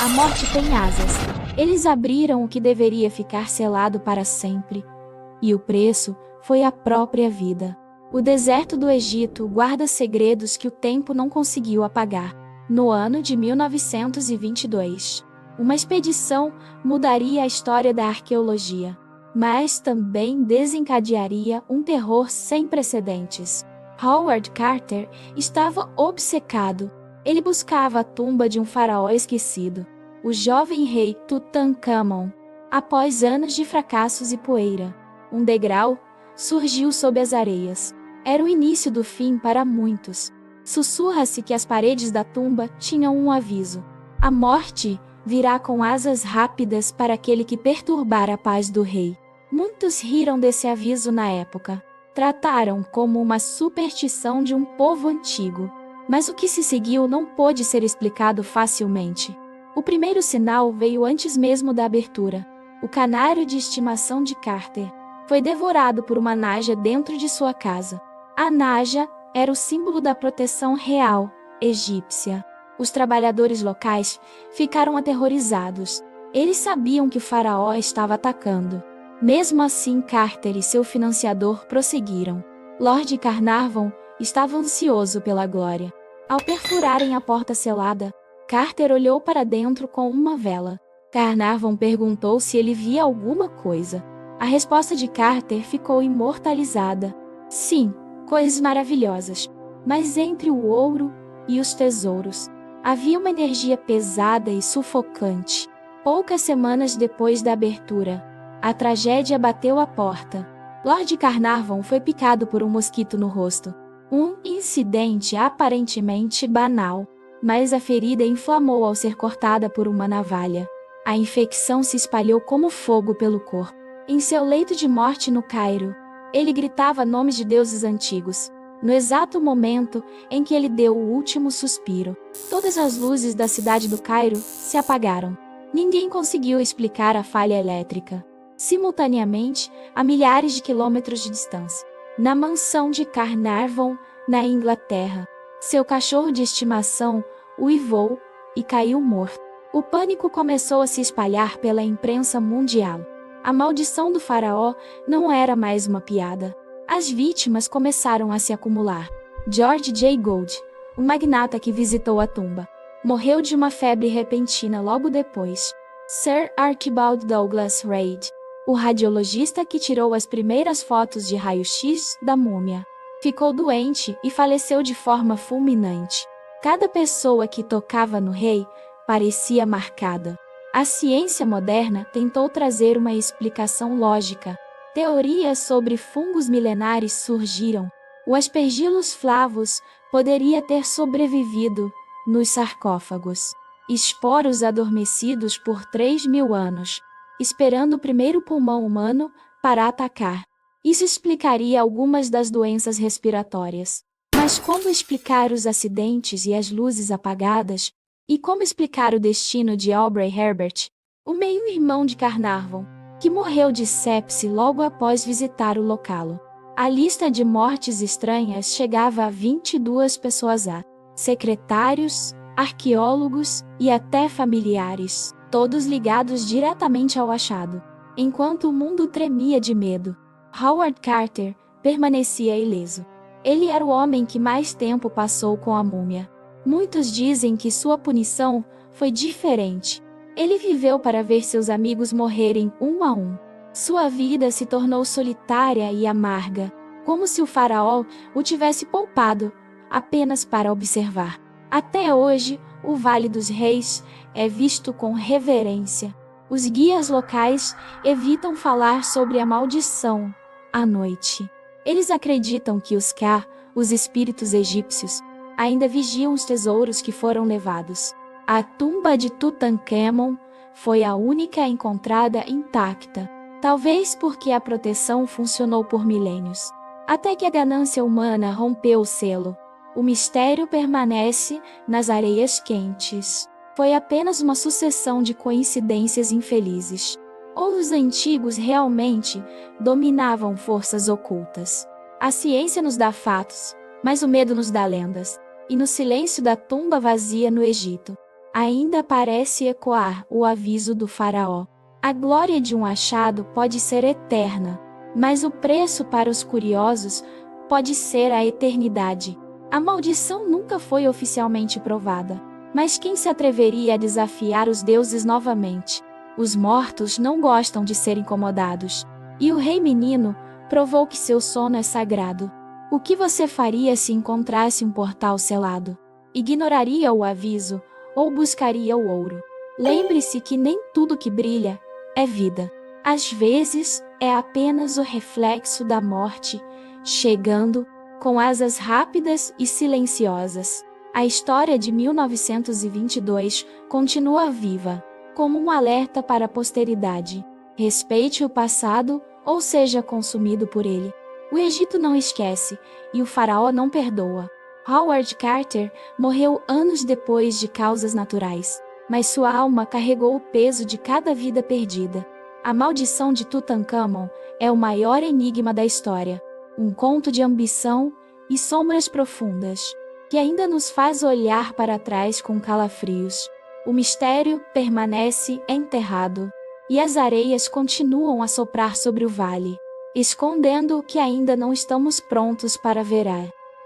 A morte tem asas. Eles abriram o que deveria ficar selado para sempre. E o preço foi a própria vida. O deserto do Egito guarda segredos que o tempo não conseguiu apagar. No ano de 1922, uma expedição mudaria a história da arqueologia, mas também desencadearia um terror sem precedentes. Howard Carter estava obcecado. Ele buscava a tumba de um faraó esquecido, o jovem rei Tutankhamon. Após anos de fracassos e poeira, um degrau surgiu sob as areias. Era o início do fim para muitos. Sussurra-se que as paredes da tumba tinham um aviso: a morte virá com asas rápidas para aquele que perturbar a paz do rei. Muitos riram desse aviso na época. Trataram como uma superstição de um povo antigo. Mas o que se seguiu não pôde ser explicado facilmente. O primeiro sinal veio antes mesmo da abertura. O canário de estimação de Carter foi devorado por uma naja dentro de sua casa. A naja era o símbolo da proteção real egípcia. Os trabalhadores locais ficaram aterrorizados. Eles sabiam que o faraó estava atacando. Mesmo assim, Carter e seu financiador prosseguiram. Lord Carnarvon estava ansioso pela glória. Ao perfurarem a porta selada, Carter olhou para dentro com uma vela. Carnarvon perguntou se ele via alguma coisa. A resposta de Carter ficou imortalizada. Sim, coisas maravilhosas. Mas entre o ouro e os tesouros, havia uma energia pesada e sufocante. Poucas semanas depois da abertura, a tragédia bateu à porta. Lord Carnarvon foi picado por um mosquito no rosto. Um incidente aparentemente banal, mas a ferida inflamou ao ser cortada por uma navalha. A infecção se espalhou como fogo pelo corpo. Em seu leito de morte no Cairo, ele gritava nomes de deuses antigos. No exato momento em que ele deu o último suspiro, todas as luzes da cidade do Cairo se apagaram. Ninguém conseguiu explicar a falha elétrica. Simultaneamente, a milhares de quilômetros de distância, na mansão de Carnarvon, na Inglaterra, seu cachorro de estimação uivou e caiu morto. O pânico começou a se espalhar pela imprensa mundial. A maldição do faraó não era mais uma piada. As vítimas começaram a se acumular. George J. Gould, o magnata que visitou a tumba, morreu de uma febre repentina logo depois. Sir Archibald Douglas Reid, o radiologista que tirou as primeiras fotos de raio-x da múmia, ficou doente e faleceu de forma fulminante. Cada pessoa que tocava no rei parecia marcada. A ciência moderna tentou trazer uma explicação lógica. Teorias sobre fungos milenares surgiram. O Aspergillus flavus poderia ter sobrevivido nos sarcófagos. Esporos adormecidos por 3.000 anos, esperando o primeiro pulmão humano para atacar. Isso explicaria algumas das doenças respiratórias. Mas como explicar os acidentes e as luzes apagadas? E como explicar o destino de Aubrey Herbert, o meio-irmão de Carnarvon, que morreu de sepse logo após visitar o local? A lista de mortes estranhas chegava a 22 pessoas, secretários, arqueólogos e até familiares, todos ligados diretamente ao achado. Enquanto o mundo tremia de medo, Howard Carter permanecia ileso. Ele era o homem que mais tempo passou com a múmia. Muitos dizem que sua punição foi diferente. Ele viveu para ver seus amigos morrerem um a um. Sua vida se tornou solitária e amarga, como se o faraó o tivesse poupado apenas para observar. Até hoje, o Vale dos Reis é visto com reverência. Os guias locais evitam falar sobre a maldição à noite. Eles acreditam que os Ka, os espíritos egípcios, ainda vigiam os tesouros que foram levados. A tumba de Tutankhamon foi a única encontrada intacta, talvez porque a proteção funcionou por milênios. Até que a ganância humana rompeu o selo, o mistério permanece nas areias quentes. Foi apenas uma sucessão de coincidências infelizes. Ou os antigos realmente dominavam forças ocultas. A ciência nos dá fatos, mas o medo nos dá lendas. E no silêncio da tumba vazia no Egito, ainda parece ecoar o aviso do faraó. A glória de um achado pode ser eterna, mas o preço para os curiosos pode ser a eternidade. A maldição nunca foi oficialmente provada, mas quem se atreveria a desafiar os deuses novamente? Os mortos não gostam de ser incomodados. E o rei menino provou que seu sono é sagrado. O que você faria se encontrasse um portal selado? Ignoraria o aviso ou buscaria o ouro? Lembre-se que nem tudo que brilha é vida. Às vezes, é apenas o reflexo da morte, chegando com asas rápidas e silenciosas. A história de 1922 continua viva, como um alerta para a posteridade. Respeite o passado ou seja consumido por ele. O Egito não esquece, e o faraó não perdoa. Howard Carter morreu anos depois de causas naturais, mas sua alma carregou o peso de cada vida perdida. A maldição de Tutancâmon é o maior enigma da história, um conto de ambição e sombras profundas, que ainda nos faz olhar para trás com calafrios. O mistério permanece enterrado, e as areias continuam a soprar sobre o vale, escondendo o que ainda não estamos prontos para ver.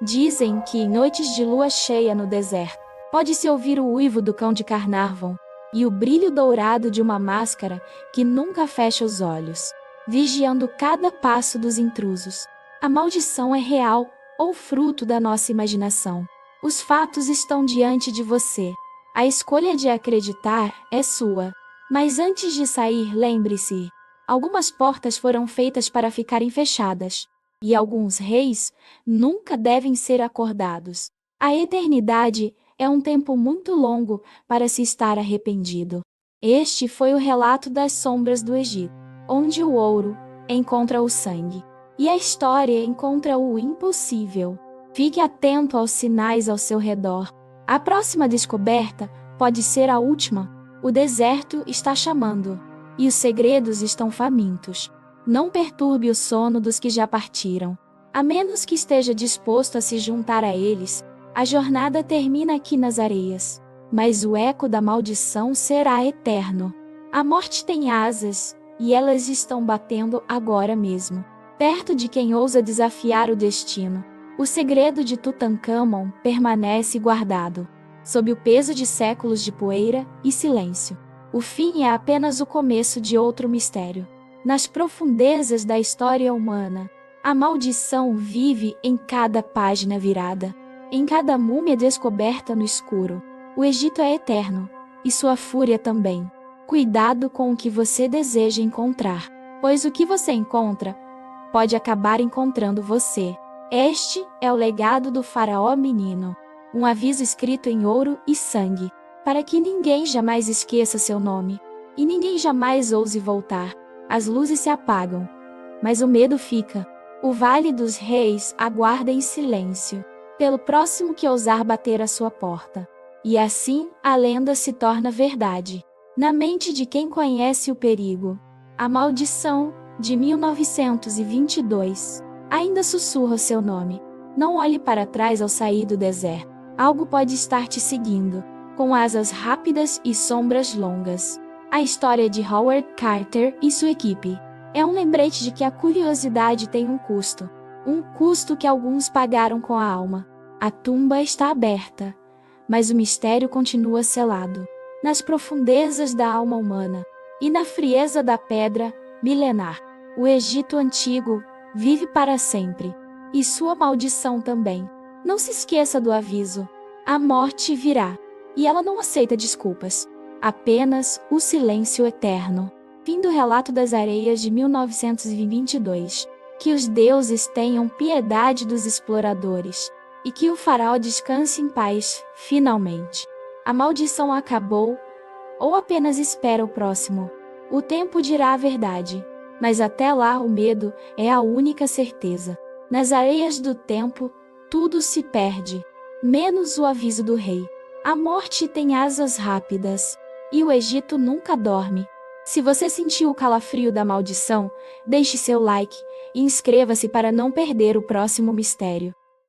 Dizem que em noites de lua cheia no deserto, pode-se ouvir o uivo do cão de Carnarvon e o brilho dourado de uma máscara que nunca fecha os olhos, vigiando cada passo dos intrusos. A maldição é real ou fruto da nossa imaginação? Os fatos estão diante de você. A escolha de acreditar é sua. Mas antes de sair, lembre-se: algumas portas foram feitas para ficarem fechadas, e alguns reis nunca devem ser acordados. A eternidade é um tempo muito longo para se estar arrependido. Este foi o relato das sombras do Egito, onde o ouro encontra o sangue, e a história encontra o impossível. Fique atento aos sinais ao seu redor. A próxima descoberta pode ser a última. O deserto está chamando, e os segredos estão famintos. Não perturbe o sono dos que já partiram. A menos que esteja disposto a se juntar a eles, a jornada termina aqui nas areias. Mas o eco da maldição será eterno. A morte tem asas, e elas estão batendo agora mesmo, perto de quem ousa desafiar o destino. O segredo de Tutancâmon permanece guardado, sob o peso de séculos de poeira e silêncio. O fim é apenas o começo de outro mistério. Nas profundezas da história humana, a maldição vive em cada página virada, em cada múmia descoberta no escuro. O Egito é eterno, e sua fúria também. Cuidado com o que você deseja encontrar, pois o que você encontra pode acabar encontrando você. Este é o legado do faraó menino. Um aviso escrito em ouro e sangue, para que ninguém jamais esqueça seu nome, e ninguém jamais ouse voltar. As luzes se apagam, mas o medo fica. O Vale dos Reis aguarda em silêncio, pelo próximo que ousar bater à sua porta. E assim, a lenda se torna verdade, na mente de quem conhece o perigo. A maldição, de 1922, ainda sussurra seu nome. Não olhe para trás ao sair do deserto. Algo pode estar te seguindo, com asas rápidas e sombras longas. A história de Howard Carter e sua equipe é um lembrete de que a curiosidade tem um custo que alguns pagaram com a alma. A tumba está aberta, mas o mistério continua selado, nas profundezas da alma humana e na frieza da pedra milenar. O Egito antigo vive para sempre, e sua maldição também. Não se esqueça do aviso: a morte virá, e ela não aceita desculpas, apenas o silêncio eterno. Fim do relato das areias de 1922. Que os deuses tenham piedade dos exploradores, e que o faraó descanse em paz, finalmente. A maldição acabou, ou apenas espera o próximo. O tempo dirá a verdade, mas até lá o medo é a única certeza. Nas areias do tempo, tudo se perde, menos o aviso do rei. A morte tem asas rápidas, e o Egito nunca dorme. Se você sentiu o calafrio da maldição, deixe seu like e inscreva-se para não perder o próximo mistério.